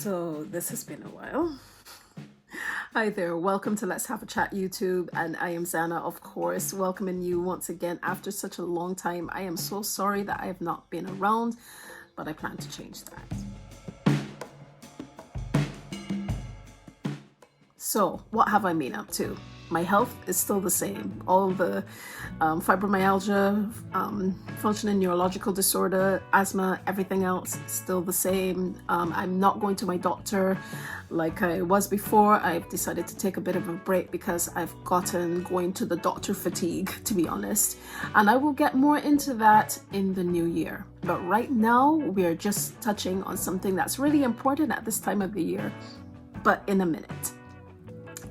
So this has been a while. Hi there, welcome to Let's Have a Chat YouTube, and I am Xannah, of course, welcoming you once again after such a long time. I am so sorry that I have not been around, but I plan to change that. So what have I been up to? My health is still the same. All the fibromyalgia, functioning neurological disorder, asthma, everything else still the same. I'm not going to my doctor like I was before. I've decided to take a bit of a break because I've gotten going to the doctor fatigue, to be honest. And I will get more into that in the new year. But right now, we're just touching on something that's really important at this time of the year, but in a minute.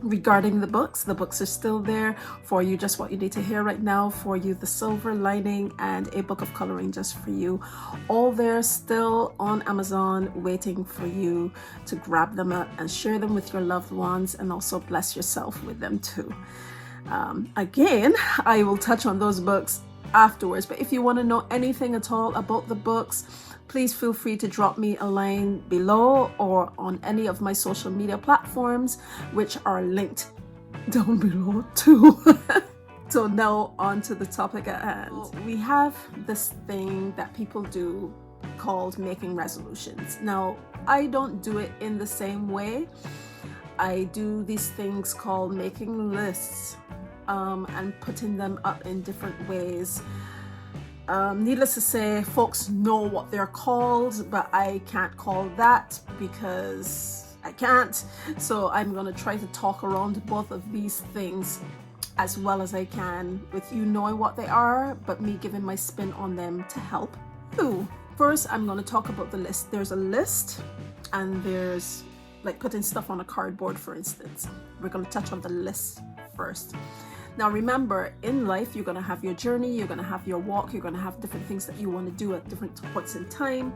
Regarding the books are still there for you, just what you need to hear right now. For you, The Silver Lining and A Book of Coloring just for you, all there still on Amazon, waiting for you to grab them up and share them with your loved ones, and also bless yourself with them too. Again, I will touch on those books afterwards, but if you want to know anything at all about the books, please feel free to drop me a line below or on any of my social media platforms, which are linked down below too. So now on to the topic at hand. We have this thing that people do called making resolutions. Now, I don't do it in the same way. I do these things called making lists and putting them up in different ways. Needless to say, folks know what they're called, but I can't call that because I can't. So I'm going to try to talk around both of these things as well as I can, with you knowing what they are, but me giving my spin on them to help you. First, I'm going to talk about the list. There's a list, and there's like putting stuff on a cardboard, for instance. We're going to touch on the list first. Now remember, in life, you're going to have your journey, you're going to have your walk, you're going to have different things that you want to do at different points in time.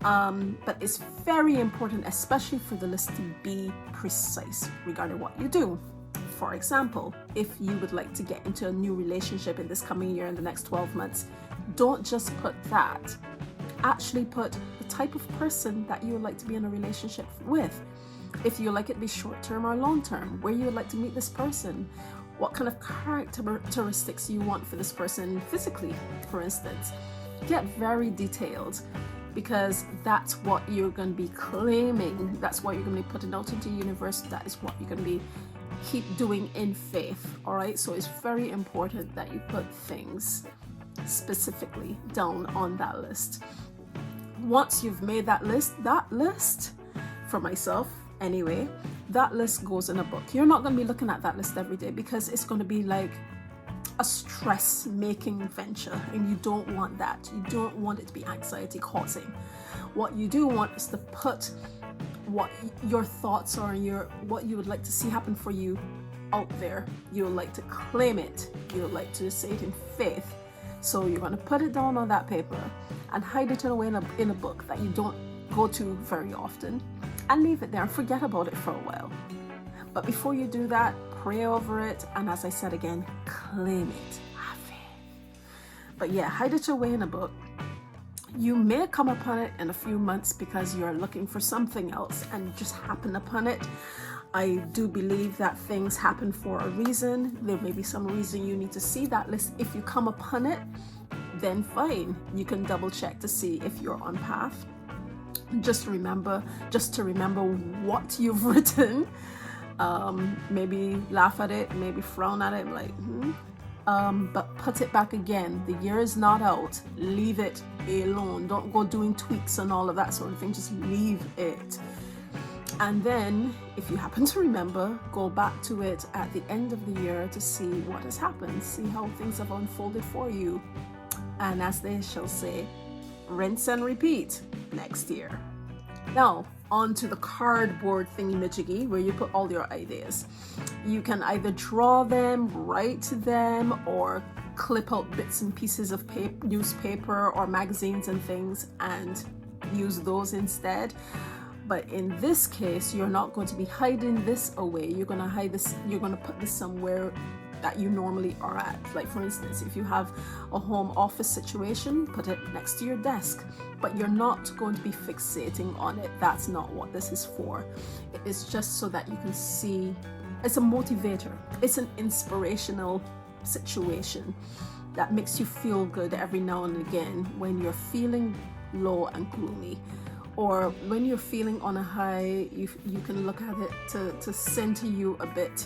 But it's very important, especially for the list, to be precise regarding what you do. For example, if you would like to get into a new relationship in this coming year, in the next 12 months, don't just put that. Actually put the type of person that you would like to be in a relationship with. If you like it to be short-term or long-term, where you would like to meet this person, what kind of characteristics you want for this person physically, for instance. Get very detailed, because that's what you're going to be claiming. That's what you're going to be putting out into the universe. That is what you're going to be keep doing in faith. All right. So it's very important that you put things specifically down on that list. Once you've made that list, for myself anyway, that list goes in a book. You're not going to be looking at that list every day, because it's going to be like a stress-making venture, and you don't want that. You don't want it to be anxiety-causing. What you do want is to put what your thoughts are, what you would like to see happen for you out there. You would like to claim it. You would like to say it in faith. So you're going to put it down on that paper and hide it away in a book that you don't go to very often, and leave it there and forget about it for a while. But before you do that, pray over it, and as I said again, claim it. Have faith. But yeah, hide it away in a book. You may come upon it in a few months because you're looking for something else and just happen upon it. I do believe that things happen for a reason. There may be some reason you need to see that list. If you come upon it, then fine. You can double check to see if you're on path. Just to remember what you've written. Maybe laugh at it, maybe frown at it, like, but put it back again. The year is not out. Leave it alone. Don't go doing tweaks and all of that sort of thing. Just leave it. And then, if you happen to remember, go back to it at the end of the year to see what has happened, see how things have unfolded for you. And as they shall say, rinse and repeat next year. Now, on to the cardboard thingy-majiggy, where you put all your ideas. You can either draw them, write them, or clip out bits and pieces of newspaper or magazines and things and use those instead. But in this case, you're not going to be hiding this away. You're going to hide this, you're going to put this somewhere that you normally are at. Like for instance, if you have a home office situation, put it next to your desk, but you're not going to be fixating on it. That's not what this is for. It is just so that you can see. It's a motivator. It's an inspirational situation that makes you feel good every now and again when you're feeling low and gloomy, or when you're feeling on a high. You can look at it to center you a bit,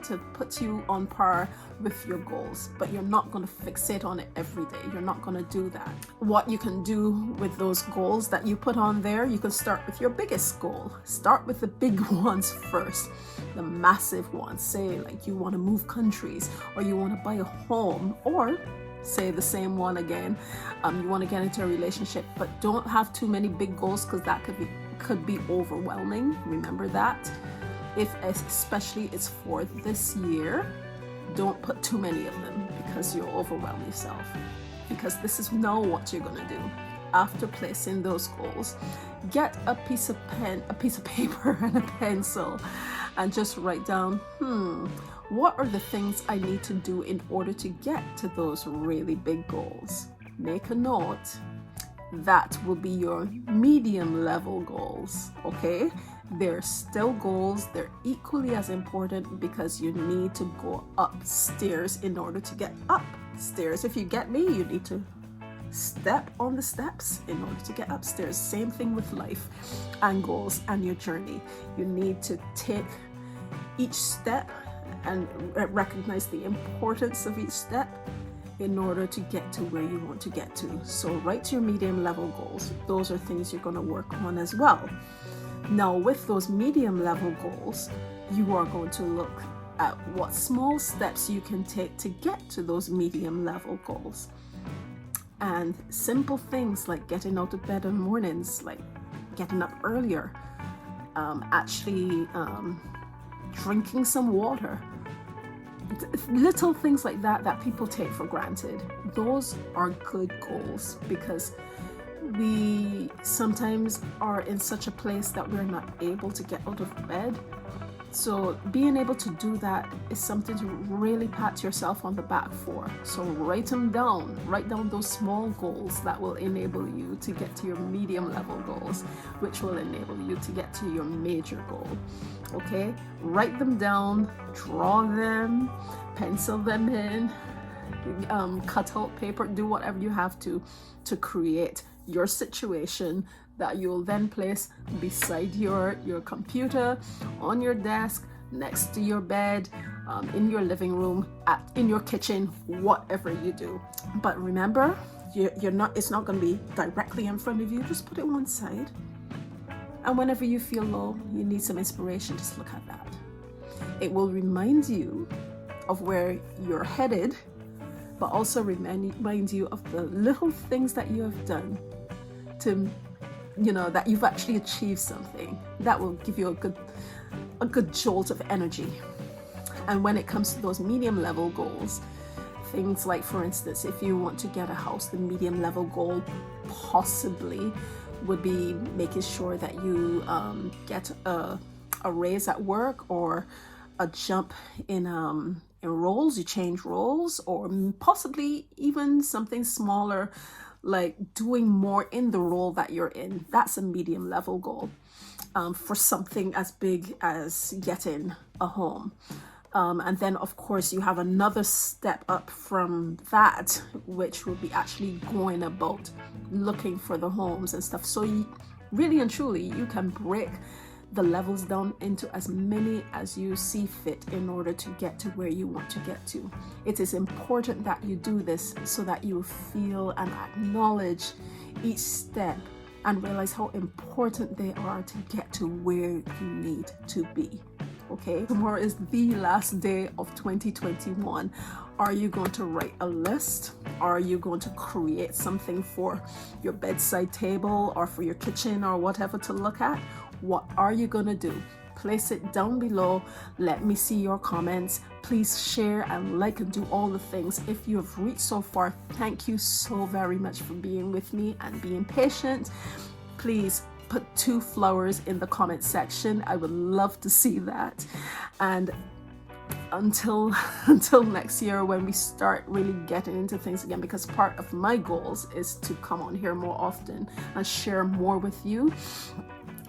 to put you on par with your goals, but you're not going to fixate on it every day. You're not going to do that. What you can do with those goals that you put on there, you can start with your biggest goal. Start with the big ones first, the massive ones. Say like you want to move countries, or you want to buy a home, or say the same one again, you want to get into a relationship, but don't have too many big goals, because that could be overwhelming. Remember that. If especially it's for this year, don't put too many of them, because you'll overwhelm yourself. Because this is now what you're going to do. After placing those goals, get a piece of paper and a pencil, and just write down, what are the things I need to do in order to get to those really big goals? Make a note. That will be your medium level goals, okay? They're still goals. They're equally as important, because you need to go upstairs in order to get upstairs. If you get me, you need to step on the steps in order to get upstairs. Same thing with life and goals and your journey. You need to take each step and recognize the importance of each step in order to get to where you want to get to. So write your medium level goals. Those are things you're going to work on as well. Now, with those medium level goals, you are going to look at what small steps you can take to get to those medium level goals. And simple things like getting out of bed in the mornings, like getting up earlier, drinking some water. Little things like that people take for granted. Those are good goals, because we sometimes are in such a place that we're not able to get out of bed. So being able to do that is something to really pat yourself on the back for. So write them down. Write down those small goals that will enable you to get to your medium level goals, which will enable you to get to your major goal. Okay? Write them down, draw them, pencil them in, cut out paper, do whatever you have to create your situation that you'll then place beside your computer, on your desk, next to your bed, in your living room, in your kitchen, whatever you do. But remember, it's not going to be directly in front of you. Just put it one side. And whenever you feel low, you need some inspiration, just look at that. It will remind you of where you're headed, but also remind you of the little things that you have done to, that you've actually achieved something. That will give you a good jolt of energy. And when it comes to those medium level goals, things like, for instance, if you want to get a house, the medium level goal possibly would be making sure that you get a raise at work, or a jump in roles, you change roles, or possibly even something smaller, like doing more in the role that you're in. That's a medium level goal for something as big as getting a home. And then, of course, you have another step up from that, which will be actually going about looking for the homes and stuff. So really and truly, you can break the levels down into as many as you see fit in order to get to where you want to get to. It is important that you do this so that you feel and acknowledge each step and realize how important they are to get to where you need to be. Okay, tomorrow is the last day of 2021. Are you going to write a list? Are you going to create something for your bedside table or for your kitchen or whatever to look at? What are you going to do? Place it down below. Let me see your comments. Please share and like and do all the things. If you have reached so far, thank you so very much for being with me and being patient. Please put 2 flowers in the comment section. I would love to see that. And until until next year when we start really getting into things again, because part of my goals is to come on here more often and share more with you,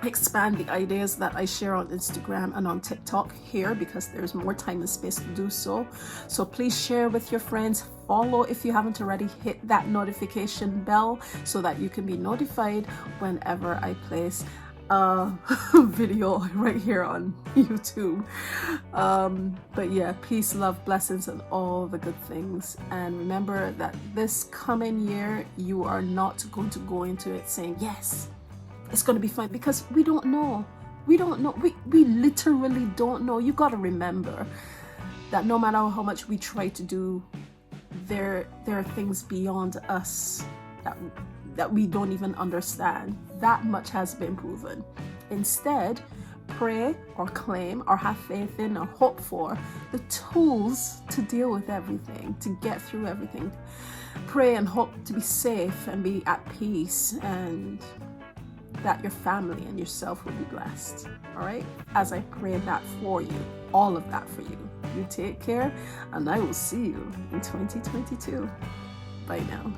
expand the ideas that I share on Instagram and on TikTok here, because there's more time and space to do so. So please share with your friends, follow if you haven't already, hit that notification bell so that you can be notified whenever I place a video right here on YouTube. But yeah, peace, love, blessings, and all the good things. And remember that this coming year, you are not going to go into it saying, yes, it's going to be fun, because we don't know. We don't know. We literally don't know. You got to remember that no matter how much we try to do, there are things beyond us that we don't even understand. That much has been proven. Instead, pray or claim or have faith in or hope for the tools to deal with everything, to get through everything. Pray and hope to be safe and be at peace, and that your family and yourself will be blessed. All right? As I pray that for you, all of that for you. You take care, and I will see you in 2022. Bye now.